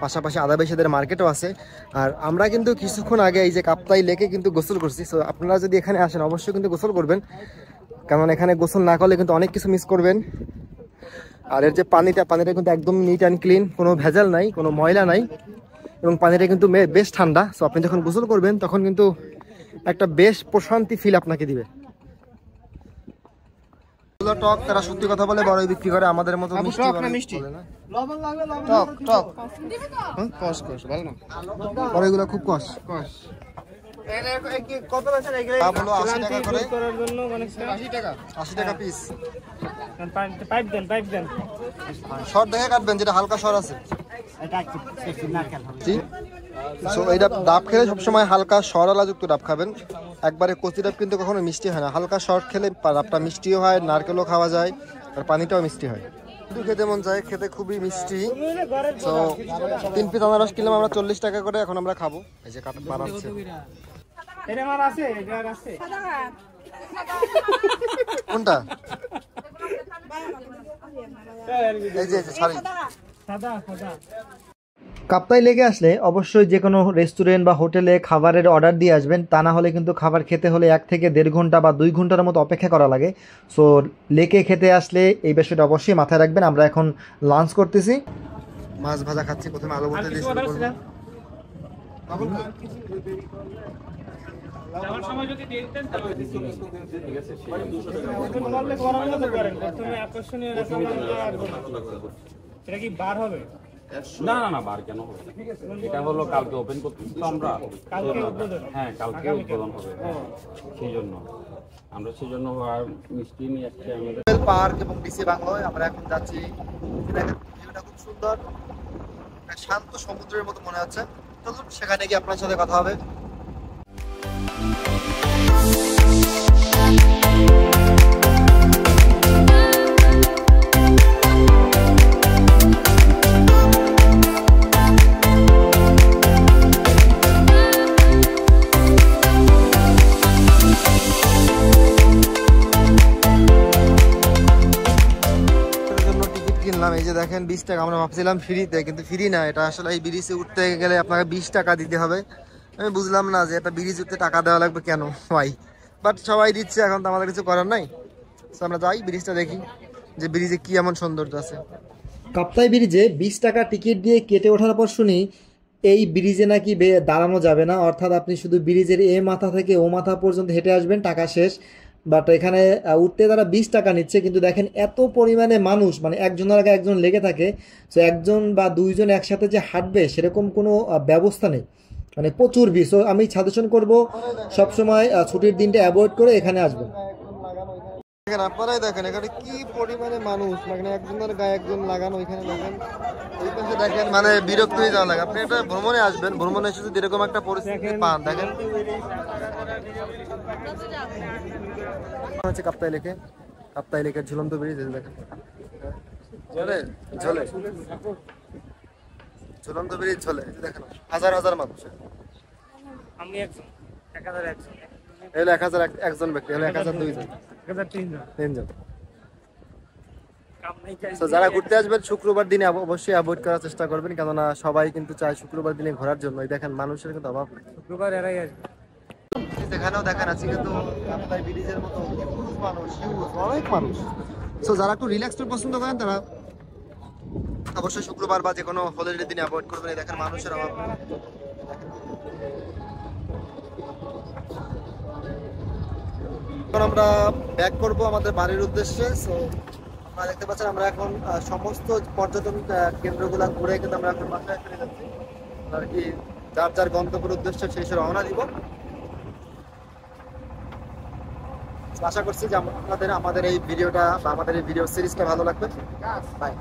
পাশাপাশি আদাবেশিদের মার্কেটও আছে। আর আমরা কিন্তু কিছুক্ষণ আগে এই যে কাপ্তাই লেকে কিন্তু গোসল করছি। সো আপনারা যদি এখানে আসেন অবশ্যই কিন্তু গোসল করবেন, কারণ এখানে গোসল না করলে কিন্তু অনেক কিছু মিস করবেন। আর এর যে পানিটা কিন্তু একদম নিট অ্যান্ড ক্লিন, কোনো ভেজাল নাই, কোনো ময়লা নাই, এবং পানিটা কিন্তু বেশ ঠান্ডা। সো আপনি যখন গোসল করবেন তখন কিন্তু একটা বেশ প্রশান্তি ফিল আপনাকে দিবে। টক, তারা সত্যি কথা বলে বড়ই বিক্রি করে, আমাদের মতো মিষ্টি বলে না। টক টক কস কস ভালো না, বড়ইগুলো খুব কস কস। কত আছে এগুলো? 80 টাকা করে করার জন্য, মানে 80 টাকা পিস। পাইপ দেন শর্ট দেখে কাটবেন, যেটা হালকা শর্ট আছে। সো এইটা ডাব খেলে সবসময় হালকা শরালাযুক্ত ডাব খাবেন, একবারে কচি ডাব কিন্তু কখনো মিষ্টি হয় না। হালকা শর্ট খেলে ডাবটা মিষ্টিও হয়, নারকেলও খাওয়া যায়, আর পানিটাও মিষ্টি হয়। কিন্তু খেতে মন যায়, খেতে খুবই মিষ্টি। তো 3 পিস আনারস কিনলাম আমরা 40 টাকা করে, এখন আমরা খাবো। এই যে কাটা বানাচ্ছে, কোনটা? এই যে সরি কাপ্তাই লেকে আসলে অবশ্যই যে কোনো রেস্টুরেন্ট বা হোটেলে খাবারের অর্ডার দিয়ে আসবেন, তা না হলে কিন্তু খাবার খেতে হলে 1 থেকে 1.5 ঘন্টা বা 2 ঘন্টার মতো অপেক্ষা করা লাগে। সো লেকে খেতে আসলে এই বিষয়টা অবশ্যই মাথায় রাখবেন। আমরা এখন লাঞ্চ করতেছি, মাছ ভাজা খাচ্ছি। প্রথমে আলু ভর্তা দিয়ে শুরু করব। যাওয়ার সময় যদি দেখতেন তাহলে ঠিক আছে, প্রথমে আকর্ষণীয় রকম এটা কি বার হবে? না না না, বার কেন হবে? এটা হলো কালকে ওপেন করতেছি তো আমরা, কালকে উদ্বোধন। হ্যাঁ কালকে উদ্বোধন হবে, সেইজন্য আমরা মিষ্টি নিয়ে আসছি আমাদের পার্ক এবং ডিসি বাংলায়। আমরা এখন যাচ্ছি, দেখেন ভিউটা খুব সুন্দর, শান্ত সমুদ্রের মতো মনে হচ্ছে। চলুন সেখানে গিয়ে আপনার সাথে কথা হবে। এই যে দেখেন 20 টাকা, আমরা ভাবছিলাম ফ্রিতে, কিন্তু ফ্রি না এটা। আসলে এই ব্রিজে উঠতে গেলে আপনাকে 20 টাকা দিতে হবে। আমি বুঝলাম না যে এটা ব্রিজ উঠতে টাকা দেওয়া লাগবে কেন ভাই, বাট সবাই দিচ্ছে, এখন তো আমাদের কিছু করার নাই। তো আমরা যাই ব্রিজটা দেখি যে ব্রিজে কি এমন সৌন্দর্য আছে। কাপ্তাই ব্রিজে 20 টাকা টিকিট দিয়ে কেটে ওঠার পর শুনি এই ব্রিজে নাকি দাঁড়ানো যাবে না, অর্থাৎ আপনি শুধু ব্রিজের এ মাথা থেকে ও মাথা পর্যন্ত হেঁটে আসবেন, টাকা শেষ। বাট এখানে উঠতে তারা 20 টাকা নিচ্ছে, কিন্তু দেখেন এত পরিমাণে মানুষ, মানে একজনের আগে একজন লেগে থাকে। তো একজন বা দুইজন একসাথে যে হাঁটবে সেরকম কোনো ব্যবস্থা নেই, মানে প্রচুর ভিড়। সো আমি সাজেশন করবো সবসময় ছুটির দিনটা অ্যাভয়েড করে এখানে আসবেন। আপনারাই দেখেন এখানে কি পরিমাণে মানুষ, মানে একজনের গায়ে একজন লাগানো, এখানে দেখেন ওই পাশে দেখেন, মানে বিরক্ত হয়ে যাওয়া লাগে। আপনি একটা ভ্রমণে আসবেন, ভ্রমণে এসে যদি এরকম একটা পরিস্থিতি পান, দেখেন হচ্ছে কাপ্তাই লেকে, কাপ্তাই লেকের ঝুলন্ত ব্রিজ দেখেন, ঝোলে ঝুলন্ত ব্রিজ ঝোলে, দেখেন হাজার হাজার মানুষ। আমি একজন 1001 এলো 1001 ব্যক্তি, হলো 1002 জন, 1003 জন। যারা ঘুরতে আসবেন শুক্রবার দিনে অবশ্যই অ্যাভয়েড করার চেষ্টা করবেন, কেননা সবাই কিন্তু চায় শুক্রবার দিনে ঘোরার জন্য। দেখেন মানুষের কিন্তু অভাব নেই, শুক্রবার এরাই আসবে। এখানেও দেখেন আছে কিন্তু কাপ্তাই ব্রিজের মতো মানুষ, অনেক মানুষ। সো যারা একটু রিল্যাক্স পছন্দ করেন তারা অবশ্যই শুক্রবার বা যে কোনো হলিডে দিনে অ্যাভয়েড করবেন। দেখেন মানুষের অভাব নেই। এখন আমরা ব্যাক করব আমাদের বাড়ির উদ্দেশ্যে। সো আপনারা দেখতে পাচ্ছেন আমরা এখন সমস্ত পর্যটন কেন্দ্রগুলো ঘুরে কিন্তু আমরা এখন বাসায় ফিরে যাচ্ছি, আর কি যার যার গন্তব্যের উদ্দেশ্যে সেই সে রওনা দিব। আশা করছি যে আপনাদের আমাদের এই ভিডিওটা বা আমাদের এই ভিডিও সিরিজটা ভালো লাগবে। বাই।